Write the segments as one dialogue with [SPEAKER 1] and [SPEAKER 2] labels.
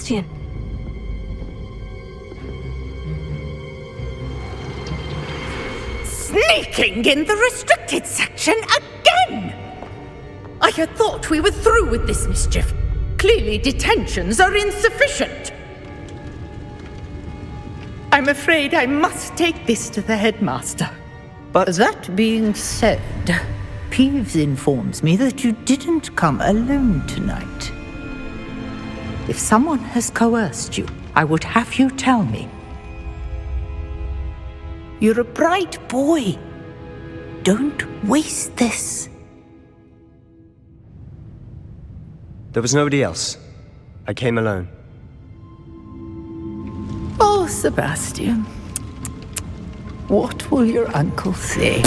[SPEAKER 1] Sebastian.
[SPEAKER 2] Sneaking in the restricted section again! I had thought we were through with this mischief. Clearly detentions are insufficient. I'm afraid I must take this to the headmaster.
[SPEAKER 3] But that being said, Peeves informs me that you didn't come alone tonight. If someone has coerced you, I would have you tell me. You're a bright boy. Don't waste this.
[SPEAKER 4] There was nobody else. I came alone.
[SPEAKER 3] Oh, Sebastian. What will your uncle say?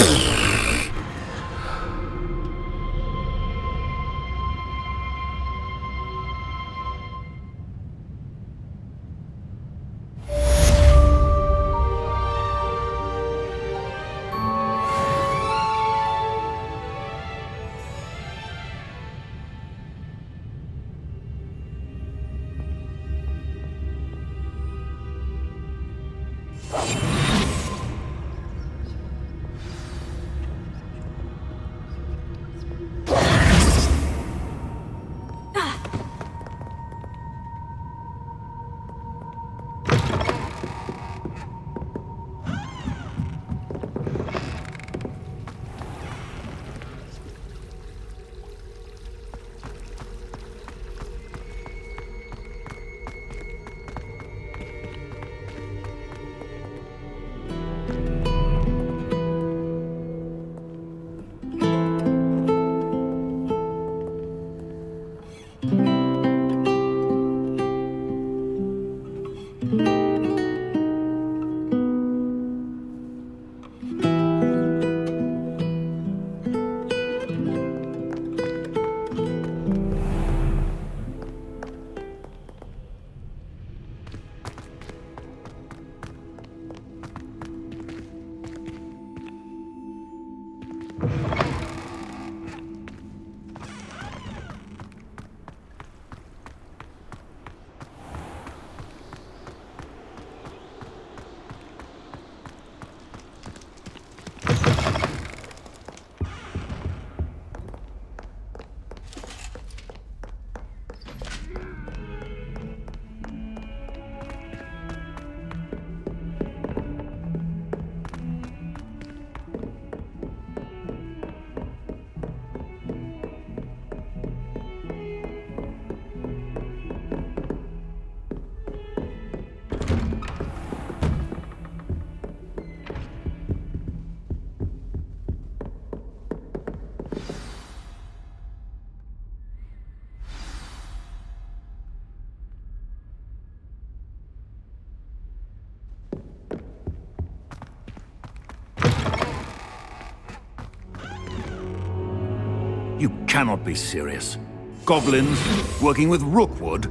[SPEAKER 5] You cannot be serious. Goblins working with Rookwood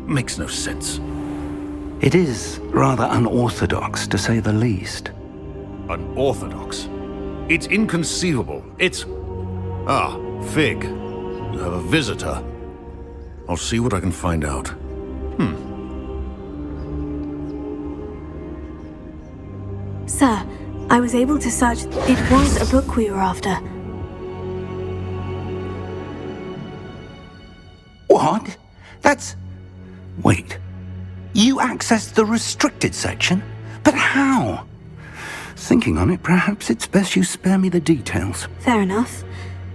[SPEAKER 5] makes no sense.
[SPEAKER 6] It is rather unorthodox, to say the least.
[SPEAKER 5] Unorthodox? It's inconceivable. It's... Ah, Fig. You have a visitor. I'll see what I can find out.
[SPEAKER 1] Sir, I was able to search. It was a book we were after.
[SPEAKER 6] What? That's... Wait. You accessed the restricted section? But how? Thinking on it, perhaps it's best you spare me the details.
[SPEAKER 1] Fair enough.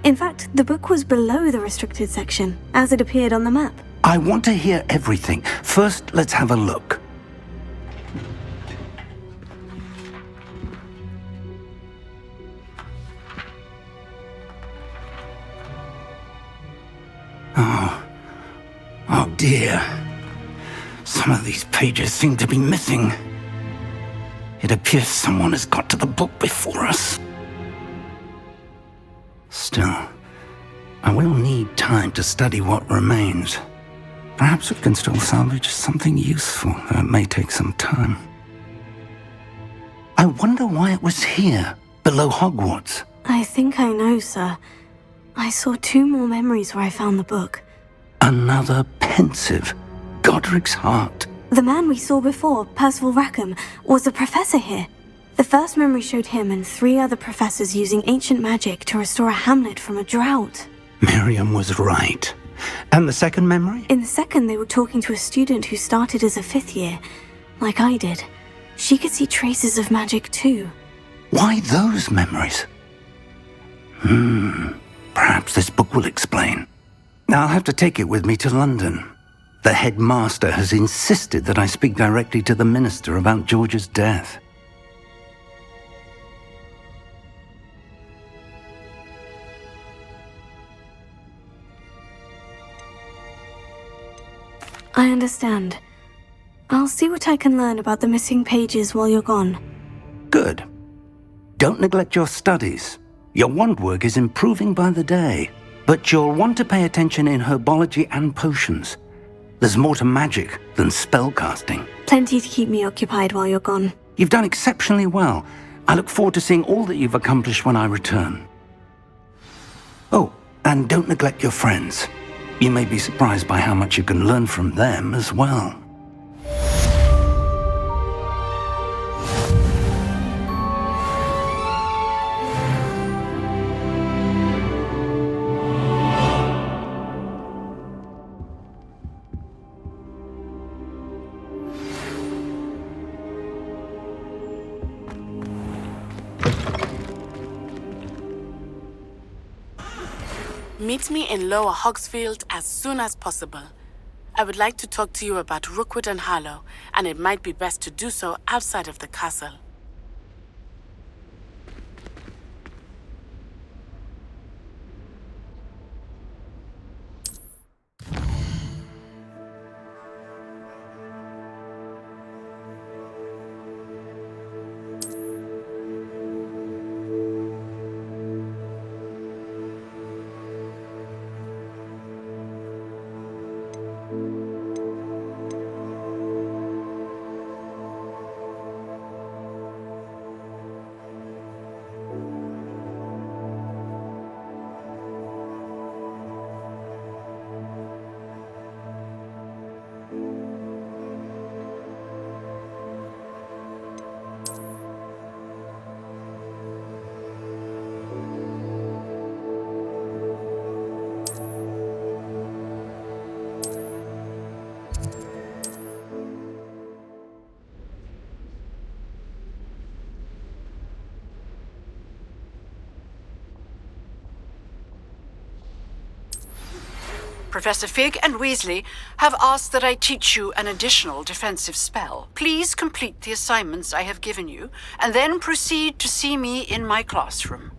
[SPEAKER 1] In fact, the book was below the restricted section, as it appeared on the map.
[SPEAKER 6] I want to hear everything. First, let's have a look. Oh dear. Some of these pages seem to be missing. It appears someone has got to the book before us. Still, I will need time to study what remains. Perhaps we can still salvage something useful, though it may take some time. I wonder why it was here, below Hogwarts.
[SPEAKER 1] I think I know, sir. I saw 2 more memories where I found the book.
[SPEAKER 6] Another pensive. God Roderick's heart.
[SPEAKER 1] The man we saw before, Percival Rackham, was a professor here. The first memory showed him and 3 other professors using ancient magic to restore a hamlet from a drought.
[SPEAKER 6] Miriam was right. And the second memory?
[SPEAKER 1] In the second, they were talking to a student who started as a 5th year, like I did. She could see traces of magic too.
[SPEAKER 6] Why those memories? Perhaps this book will explain. I'll have to take it with me to London. The headmaster has insisted that I speak directly to the minister about George's death.
[SPEAKER 1] I understand. I'll see what I can learn about the missing pages while you're gone.
[SPEAKER 6] Good. Don't neglect your studies. Your wand work is improving by the day. But you'll want to pay attention in herbology and potions. There's more to magic than spellcasting.
[SPEAKER 1] Plenty to keep me occupied while you're gone.
[SPEAKER 6] You've done exceptionally well. I look forward to seeing all that you've accomplished when I return. Oh, and don't neglect your friends. You may be surprised by how much you can learn from them as well.
[SPEAKER 7] Meet me in Lower Hogsfield as soon as possible. I would like to talk to you about Rookwood and Harlow, and it might be best to do so outside of the castle.
[SPEAKER 8] Professor Fig and Weasley have asked that I teach you an additional defensive spell. Please complete the assignments I have given you, and then proceed to see me in my classroom.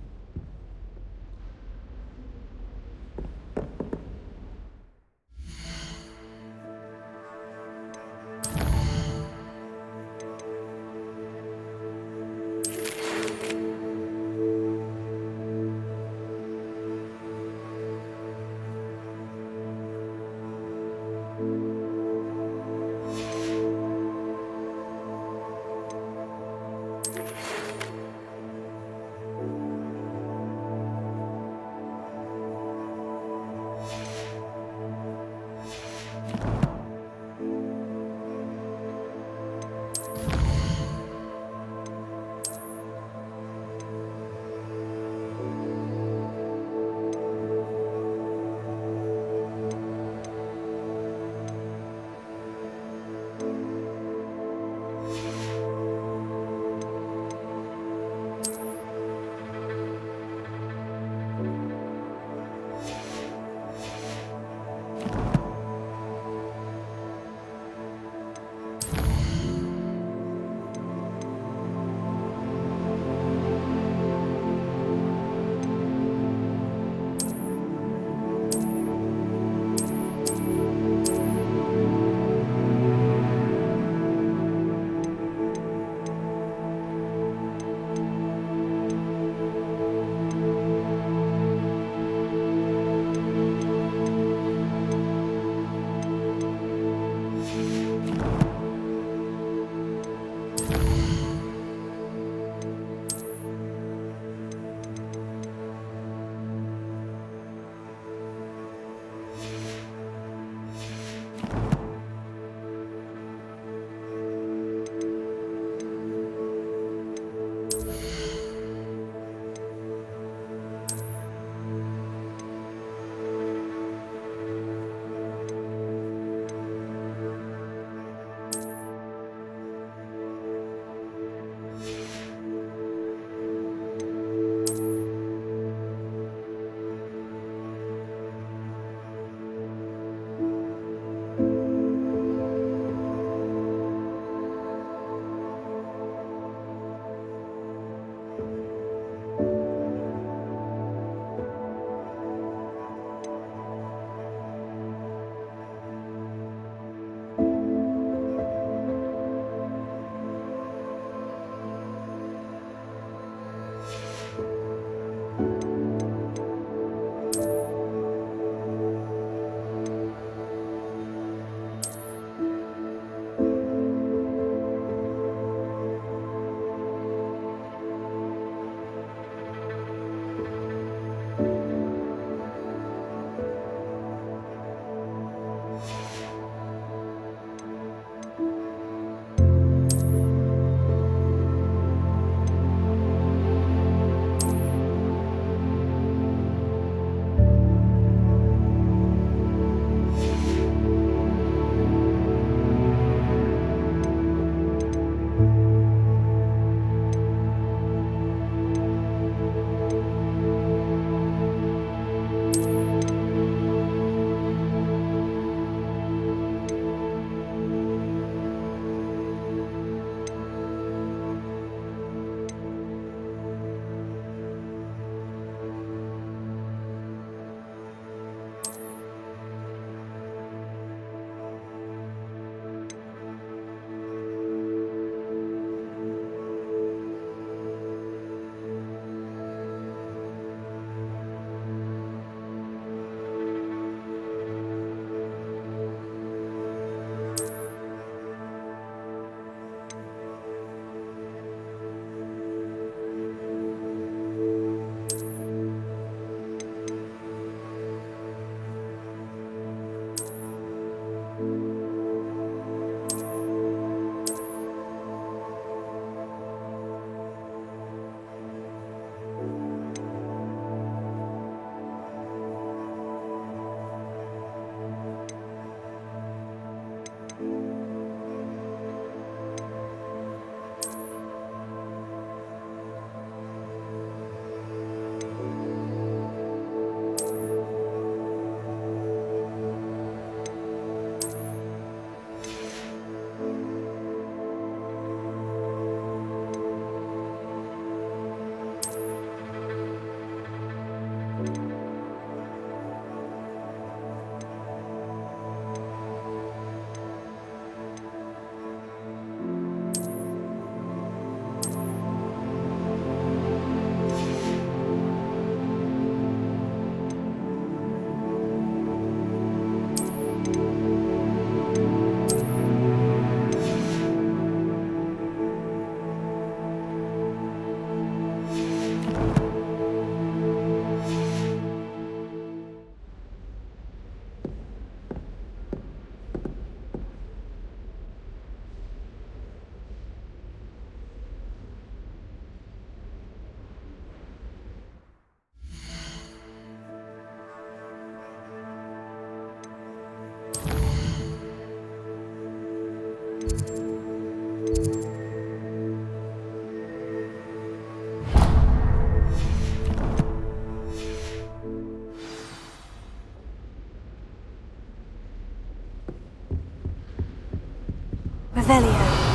[SPEAKER 1] Revelio.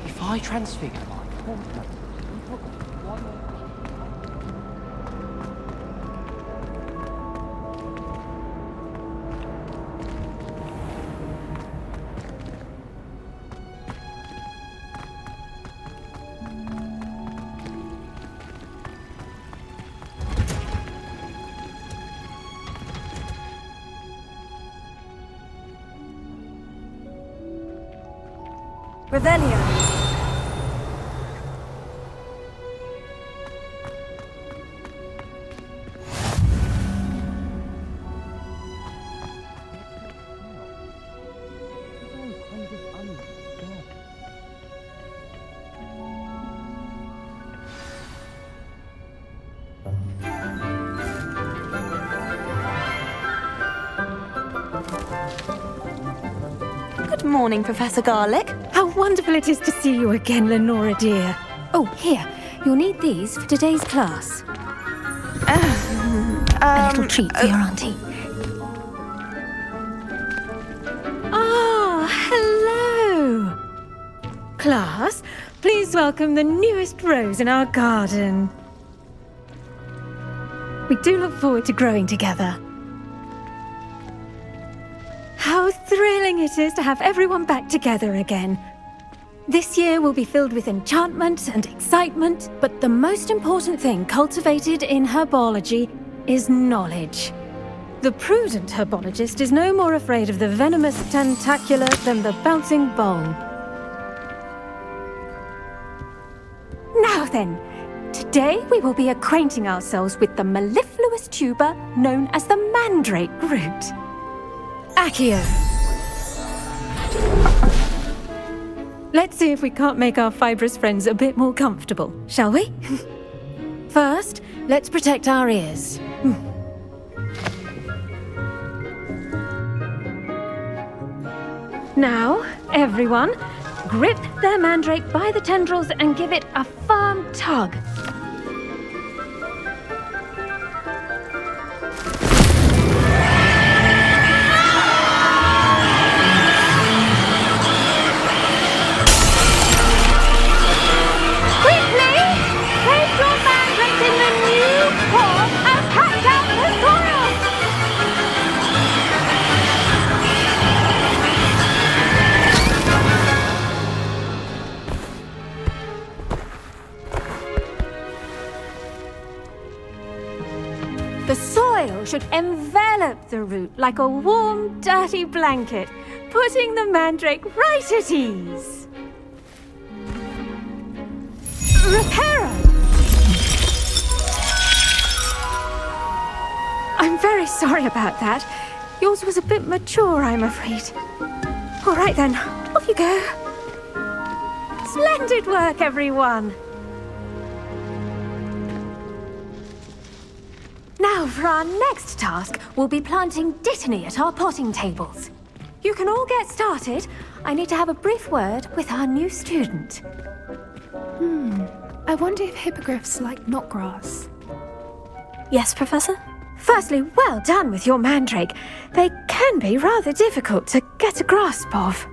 [SPEAKER 9] If I transfigure my
[SPEAKER 1] Revelio.
[SPEAKER 10] Good morning, Professor Garlick.
[SPEAKER 11] How wonderful it is to see you again, Lenora dear. Oh, here, you'll need these for today's class. A little treat for your auntie. Ah, hello. Class, please welcome the newest rose in our garden. We do look forward to growing together. How thrilling it is to have everyone back together again. This year will be filled with enchantment and excitement, but the most important thing cultivated in herbology is knowledge. The prudent herbologist is no more afraid of the venomous tentacula than the bouncing bowl. Now then, today we will be acquainting ourselves with the mellifluous tuber known as the Mandrake root. Accio. Let's see if we can't make our fibrous friends a bit more comfortable, shall we? First, let's protect our ears. Now, everyone, grip their mandrake by the tendrils and give it a firm tug. The soil should envelop the root like a warm, dirty blanket, putting the mandrake right at ease. Reparo! I'm very sorry about that. Yours was a bit mature, I'm afraid. All right then, off you go. Splendid work, everyone! Now, for our next task, we'll be planting dittany at our potting tables. You can all get started. I need to have a brief word with our new student.
[SPEAKER 12] I wonder if hippogriffs like knotgrass.
[SPEAKER 1] Yes, Professor?
[SPEAKER 11] Firstly, well done with your Mandrake. They can be rather difficult to get a grasp of.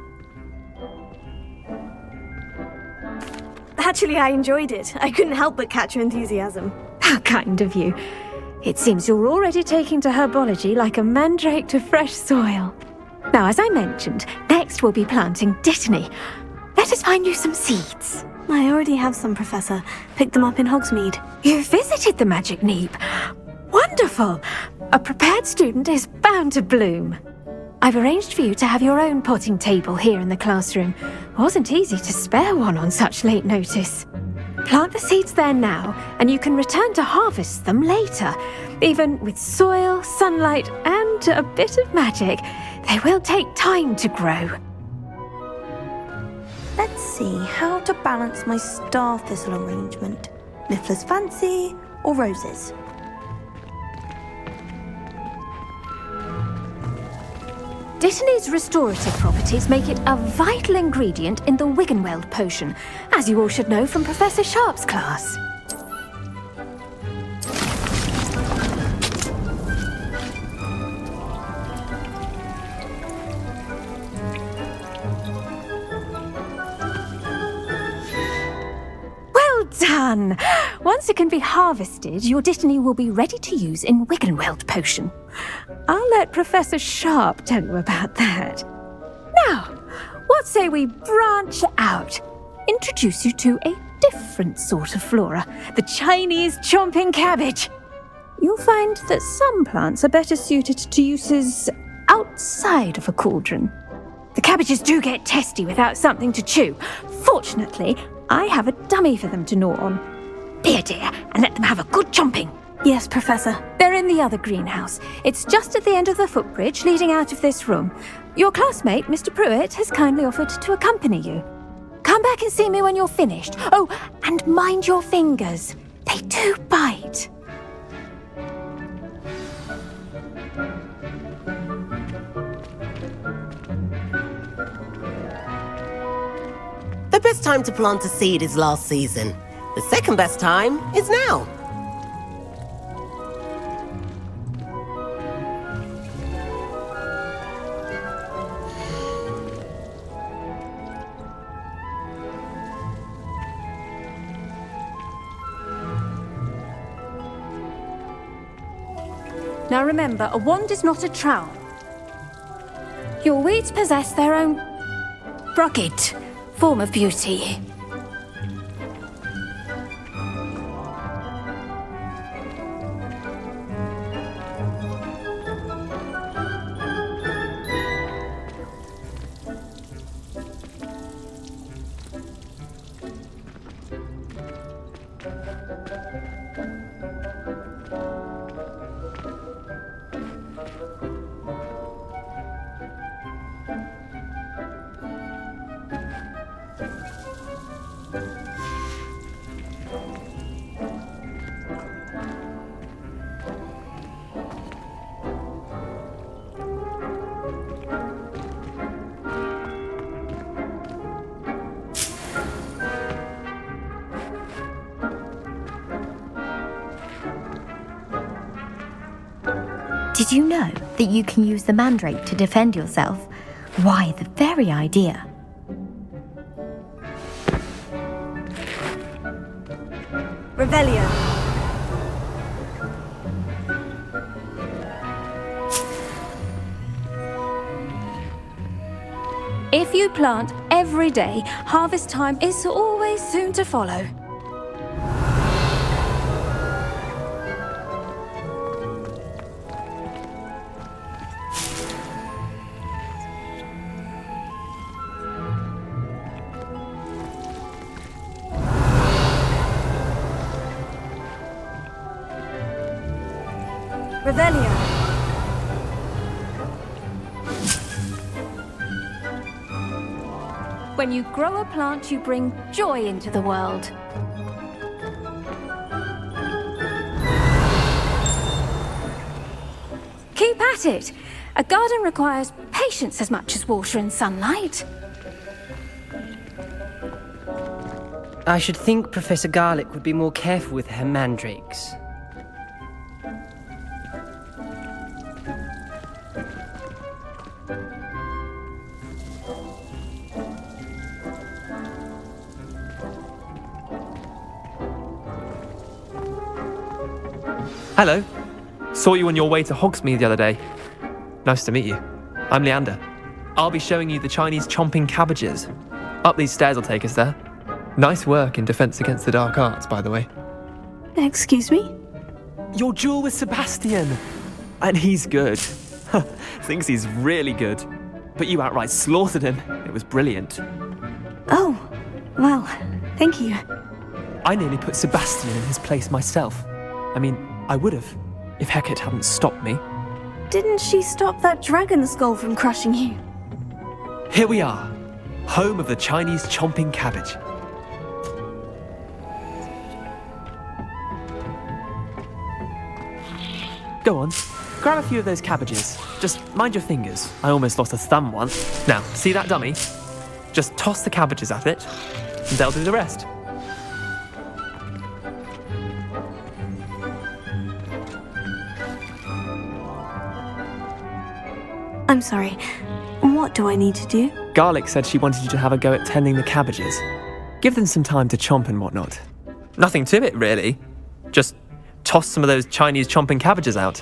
[SPEAKER 1] Actually, I enjoyed it. I couldn't help but catch your enthusiasm.
[SPEAKER 11] How kind of you. It seems you're already taking to herbology like a mandrake to fresh soil. Now, as I mentioned, next we'll be planting Dittany. Let us find you some seeds.
[SPEAKER 1] I already have some, Professor. Picked them up in Hogsmeade.
[SPEAKER 11] You visited the Magic Neep. Wonderful! A prepared student is bound to bloom. I've arranged for you to have your own potting table here in the classroom. Wasn't easy to spare one on such late notice. Plant the seeds there now, and you can return to harvest them later. Even with soil, sunlight, and a bit of magic, they will take time to grow.
[SPEAKER 1] Let's see how to balance my star thistle arrangement. Niffler's fancy or roses?
[SPEAKER 11] Dittany's restorative properties make it a vital ingredient in the Wiggenweld potion, as you all should know from Professor Sharp's class. Well done! Once it can be harvested, your Dittany will be ready to use in Wiggenweld potion. I'll let Professor Sharp tell you about that. Now, what say we branch out? Introduce you to a different sort of flora, the Chinese chomping cabbage. You'll find that some plants are better suited to uses outside of a cauldron. The cabbages do get testy without something to chew. Fortunately, I have a dummy for them to gnaw on. Be a dear and let them have a good chomping.
[SPEAKER 1] Yes, Professor.
[SPEAKER 11] They're in the other greenhouse. It's just at the end of the footbridge leading out of this room. Your classmate, Mr. Pruitt, has kindly offered to accompany you. Come back and see me when you're finished. Oh, and mind your fingers. They do bite.
[SPEAKER 9] The best time to plant a seed is last season. The second best time is now.
[SPEAKER 11] Now remember, a wand is not a trowel. Your weeds possess their own rugged form of beauty.
[SPEAKER 12] Did you know that you can use the Mandrake to defend yourself? Why, the very idea.
[SPEAKER 1] Revelio.
[SPEAKER 11] If you plant every day, harvest time is always soon to follow.
[SPEAKER 1] Revelio.
[SPEAKER 11] When you grow a plant, you bring joy into the world. Keep at it. A garden requires patience as much as water and sunlight.
[SPEAKER 13] I should think Professor Garlick would be more careful with her mandrakes.
[SPEAKER 14] Hello. Saw you on your way to Hogsmeade the other day. Nice to meet you. I'm Leander. I'll be showing you the Chinese chomping cabbages. Up these stairs will take us there. Nice work in Defense Against the Dark Arts, by the way.
[SPEAKER 1] Excuse me?
[SPEAKER 14] Your duel with Sebastian. And he's good. Thinks he's really good. But you outright slaughtered him. It was brilliant.
[SPEAKER 1] Oh, well, thank you.
[SPEAKER 14] I nearly put Sebastian in his place myself. I mean, I would have, if Hecate hadn't stopped me.
[SPEAKER 1] Didn't she stop that dragon skull from crushing you?
[SPEAKER 14] Here we are, home of the Chinese chomping cabbage. Go on, grab a few of those cabbages. Just mind your fingers. I almost lost a thumb once. Now, see that dummy? Just toss the cabbages at it, and they'll do the rest.
[SPEAKER 1] I'm sorry. What do I need to do?
[SPEAKER 14] Garlick said she wanted you to have a go at tending the cabbages. Give them some time to chomp and whatnot. Nothing to it, really. Just toss some of those Chinese chomping cabbages out.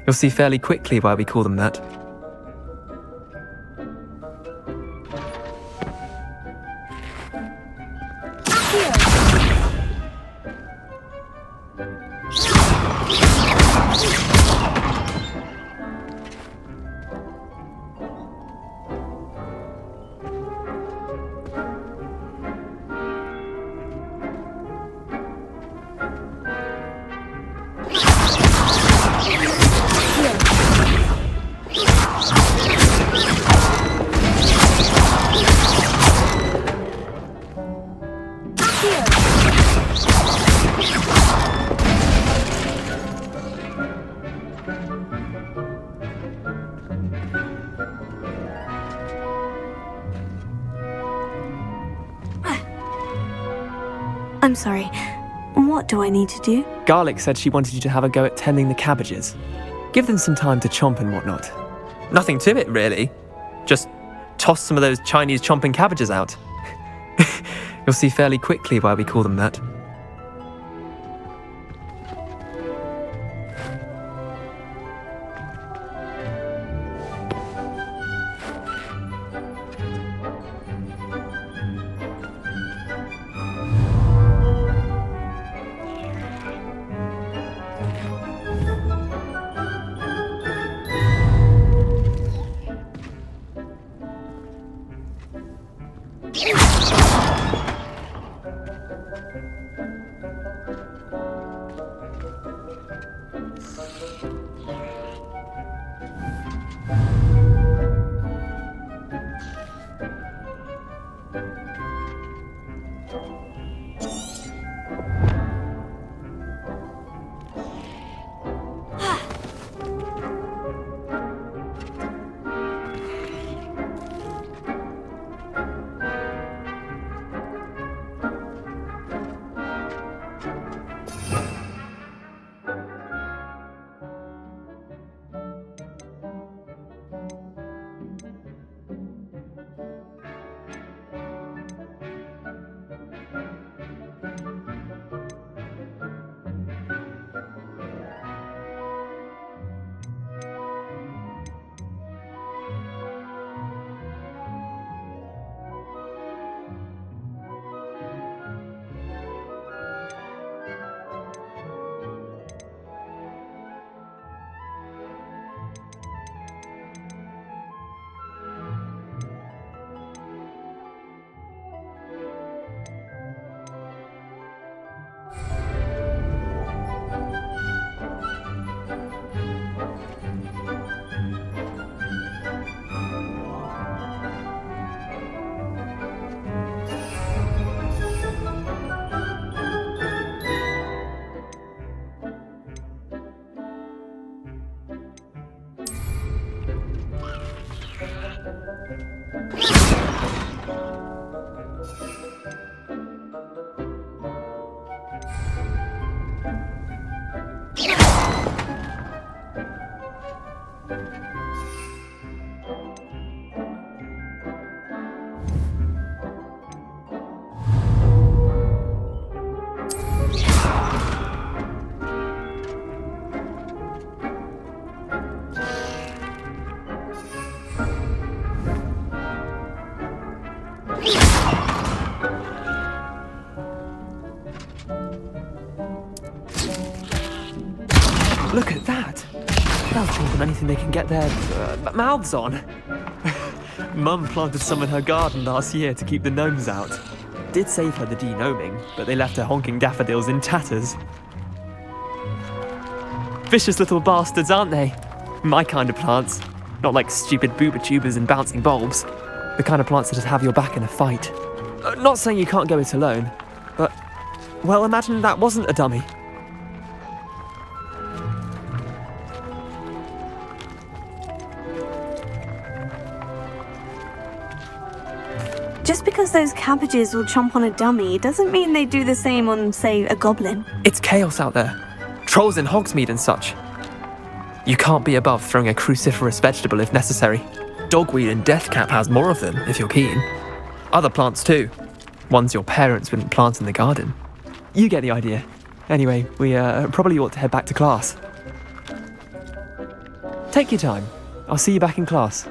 [SPEAKER 14] You'll see fairly quickly why we call them that.
[SPEAKER 1] I'm sorry. What do I need to do?
[SPEAKER 14] Garlick said she wanted you to have a go at tending the cabbages. Give them some time to chomp and whatnot. Nothing to it, really. Just toss some of those Chinese chomping cabbages out. You'll see fairly quickly why we call them that. Look at that! They'll chomp on anything they can get their mouths on. Mum planted some in her garden last year to keep the gnomes out. Did save her the de-gnoming, but they left her honking daffodils in tatters. Vicious little bastards, aren't they? My kind of plants. Not like stupid booba tubers and bouncing bulbs. The kind of plants that just have your back in a fight. Not saying you can't go it alone, but, well, imagine that wasn't a dummy.
[SPEAKER 1] Just because those cabbages will chomp on a dummy doesn't mean they do the same on, say, a goblin.
[SPEAKER 14] It's chaos out there. Trolls in Hogsmeade and such. You can't be above throwing a cruciferous vegetable if necessary. Dogweed and deathcap has more of them, if you're keen. Other plants too. Ones your parents wouldn't plant in the garden. You get the idea. Anyway, we probably ought to head back to class. Take your time. I'll see you back in class.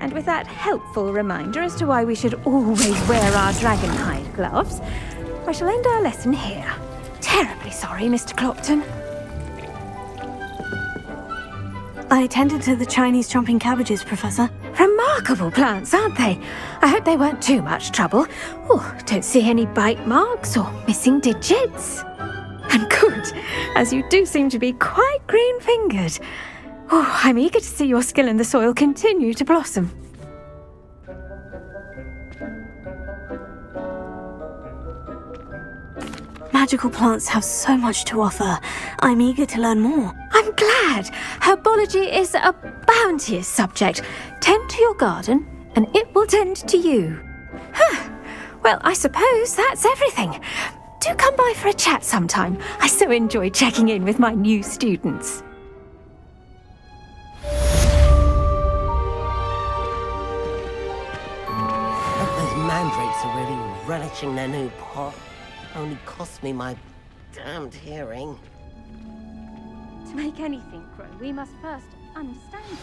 [SPEAKER 11] And with that helpful reminder as to why we should always wear our dragonhide gloves, I shall end our lesson here. Terribly sorry, Mr. Clopton.
[SPEAKER 1] I tended to the Chinese chomping cabbages, Professor.
[SPEAKER 11] Remarkable plants, aren't they? I hope they weren't too much trouble. Oh, don't see any bite marks or missing digits. And good, as you do seem to be quite green-fingered. Oh, I'm eager to see your skill in the soil continue to blossom.
[SPEAKER 1] Magical plants have so much to offer. I'm eager to learn more.
[SPEAKER 11] I'm glad. Herbology is a bounteous subject. Tend to your garden, and it will tend to you. Well, I suppose that's everything. Do come by for a chat sometime. I so enjoy checking in with my new students.
[SPEAKER 9] Mandrakes are really relishing their new pot. Only cost me my damned hearing.
[SPEAKER 11] To make anything grow, we must first understand.